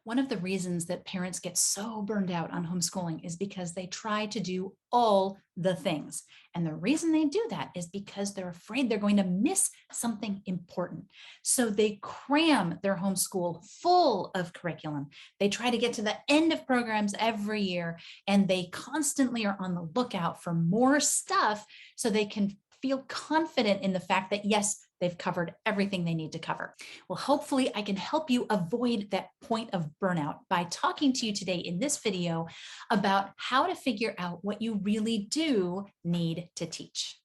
One of the reasons that parents get so burned out on homeschooling is because they try to do all the things. And the reason they do that is because they're afraid they're going to miss something important. So they cram their homeschool full of curriculum. They try to get to the end of programs every year, and they constantly are on the lookout for more stuff so they can feel confident in the fact that, yes, they've covered everything they need to cover. Well, hopefully I can help you avoid that point of burnout by talking to you today in this video about how to figure out what you really do need to teach.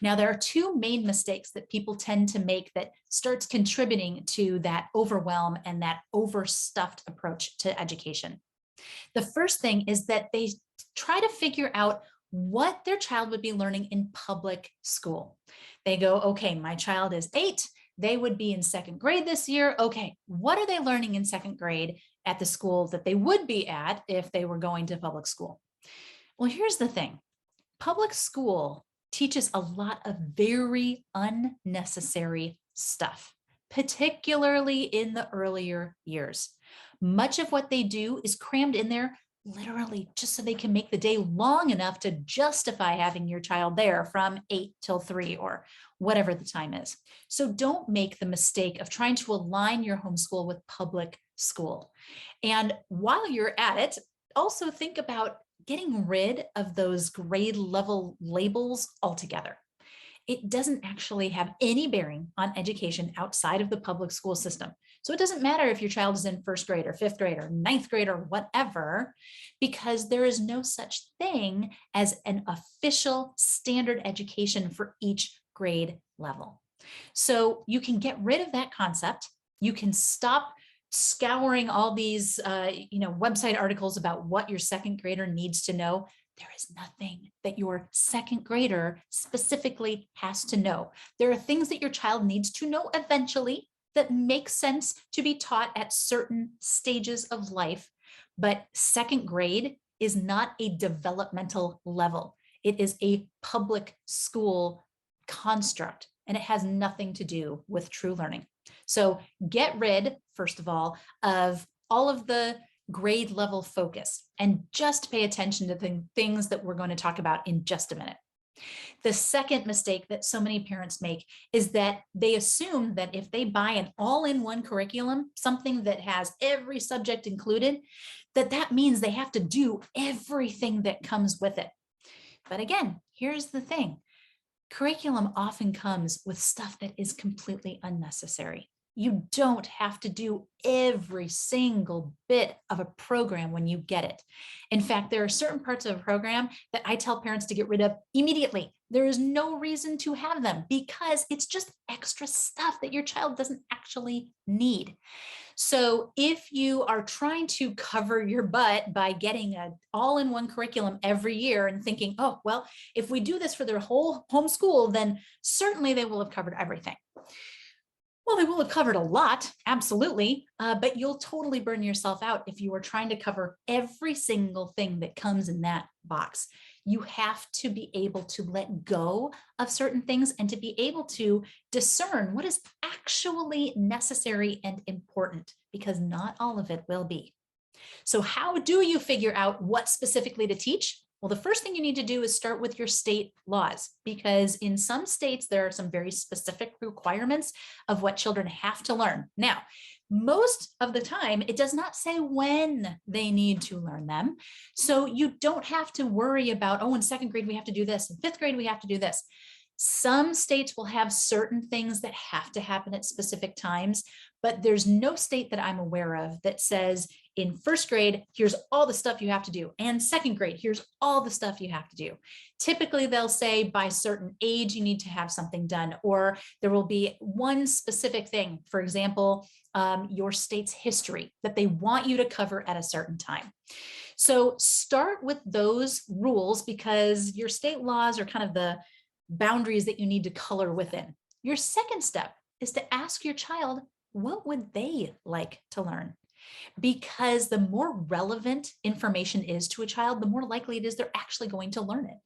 Now, there are two main mistakes that people tend to make that starts contributing to that overwhelm and that overstuffed approach to education. The first thing is that they try to figure out what their child would be learning in public school. They go, okay, my child is 8. They would be in second grade this year. Okay, what are they learning in second grade at the school that they would be at if they were going to public school? Well, here's the thing. Public school teaches a lot of very unnecessary stuff, particularly in the earlier years. Much of what they do is crammed in there literally just so they can make the day long enough to justify having your child there from 8 till 3 or whatever the time is. So don't make the mistake of trying to align your homeschool with public school. And while you're at it, also think about getting rid of those grade level labels altogether. It doesn't actually have any bearing on education outside of the public school system. So it doesn't matter if your child is in first grade or fifth grade or ninth grade or whatever, because there is no such thing as an official standard education for each grade level. So you can get rid of that concept. You can stop scouring all these website articles about what your second grader needs to know. There is nothing that your second grader specifically has to know. There are things that your child needs to know eventually that make sense to be taught at certain stages of life, but second grade is not a developmental level. It is a public school construct, and it has nothing to do with true learning. So get rid, first of all of the grade level focus and just pay attention to the things that we're going to talk about in just a minute. The second mistake that so many parents make is that they assume that if they buy an all-in-one curriculum, something that has every subject included, that means they have to do everything that comes with it. But again, here's the thing. Curriculum often comes with stuff that is completely unnecessary. You don't have to do every single bit of a program when you get it. In fact, there are certain parts of a program that I tell parents to get rid of immediately. There is no reason to have them because it's just extra stuff that your child doesn't actually need. So if you are trying to cover your butt by getting an all-in-one curriculum every year and thinking, oh, well, if we do this for their whole homeschool, then certainly they will have covered everything. Well, they will have covered a lot, absolutely, but you'll totally burn yourself out if you are trying to cover every single thing that comes in that box. You have to be able to let go of certain things and to be able to discern what is actually necessary and important, because not all of it will be. So how do you figure out what specifically to teach? Well, the first thing you need to do is start with your state laws, because in some states, there are some very specific requirements of what children have to learn. Now, most of the time, it does not say when they need to learn them. So you don't have to worry about, oh, in second grade, we have to do this. In fifth grade, we have to do this. Some states will have certain things that have to happen at specific times, but there's no state that I'm aware of that says in first grade, here's all the stuff you have to do. And second grade, here's all the stuff you have to do. Typically, they'll say by certain age, you need to have something done, or there will be one specific thing. For example, your state's history that they want you to cover at a certain time. So start with those rules because your state laws are kind of the boundaries that you need to color within. Your second step is to ask your child, what would they like to learn? Because the more relevant information is to a child, the more likely it is they're actually going to learn it.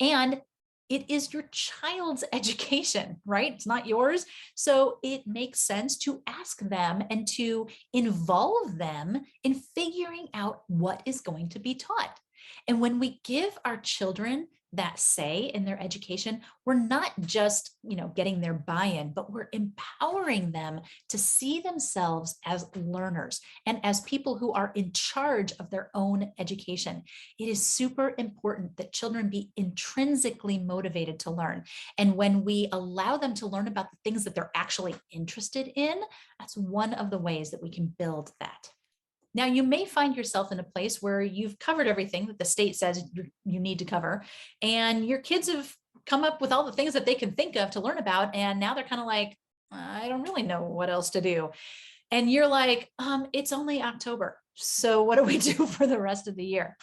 And It is your child's education, right? It's not yours. So it makes sense to ask them and to involve them in figuring out what is going to be taught. And when we give our children that say in their education, we're not just, getting their buy-in, but we're empowering them to see themselves as learners and as people who are in charge of their own education. It is super important that children be intrinsically motivated to learn. And when we allow them to learn about the things that they're actually interested in, that's one of the ways that we can build that. Now, you may find yourself in a place where you've covered everything that the state says you need to cover, and your kids have come up with all the things that they can think of to learn about. And now they're kind of like, I don't really know what else to do. And you're like, it's only October. So what do we do for the rest of the year?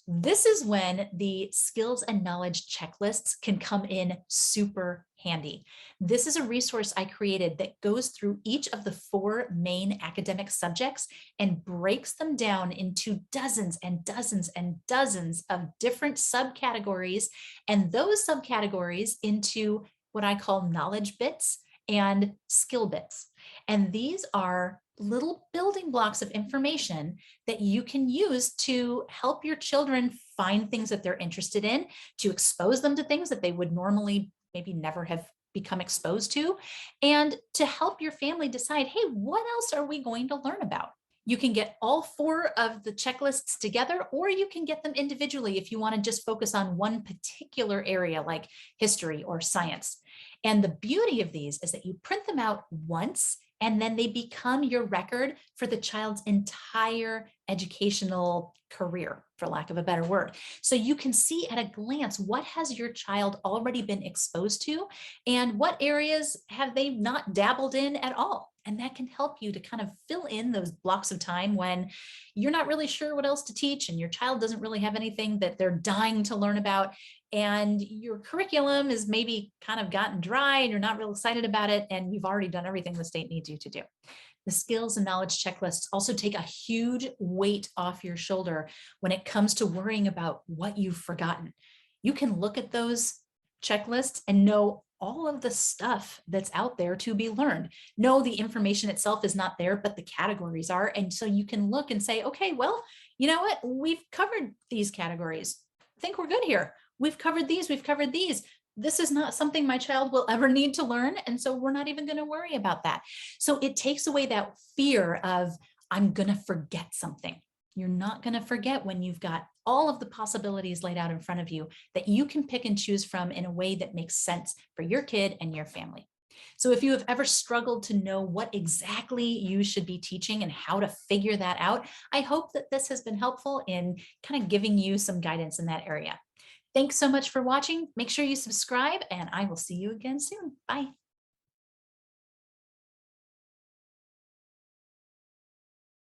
This is when the skills and knowledge checklists can come in super handy. This is a resource I created that goes through each of the 4 main academic subjects and breaks them down into dozens and dozens and dozens of different subcategories, and those subcategories into what I call knowledge bits and skill bits. And these are little building blocks of information that you can use to help your children find things that they're interested in, to expose them to things that they would normally maybe never have become exposed to, and to help your family decide, hey, what else are we going to learn about? You can get all 4 of the checklists together, or you can get them individually if you want to just focus on one particular area like history or science. And the beauty of these is that you print them out once and then they become your record for the child's entire educational career, for lack of a better word. So you can see at a glance, what has your child already been exposed to and what areas have they not dabbled in at all? And that can help you to kind of fill in those blocks of time when you're not really sure what else to teach and your child doesn't really have anything that they're dying to learn about. And your curriculum is maybe kind of gotten dry and you're not real excited about it. And you've already done everything the state needs you to do. The skills and knowledge checklists also take a huge weight off your shoulder when it comes to worrying about what you've forgotten. You can look at those checklists and know all of the stuff that's out there to be learned. No, the information itself is not there, but the categories are. And so you can look and say, okay, well, you know what? We've covered these categories. I think we're good here. We've covered these, we've covered these. This is not something my child will ever need to learn. And so we're not even going to worry about that. So it takes away that fear of, I'm going to forget something. You're not going to forget when you've got all of the possibilities laid out in front of you that you can pick and choose from in a way that makes sense for your kid and your family. So if you have ever struggled to know what exactly you should be teaching and how to figure that out, I hope that this has been helpful in kind of giving you some guidance in that area. Thanks so much for watching. Make sure you subscribe and I will see you again soon. Bye.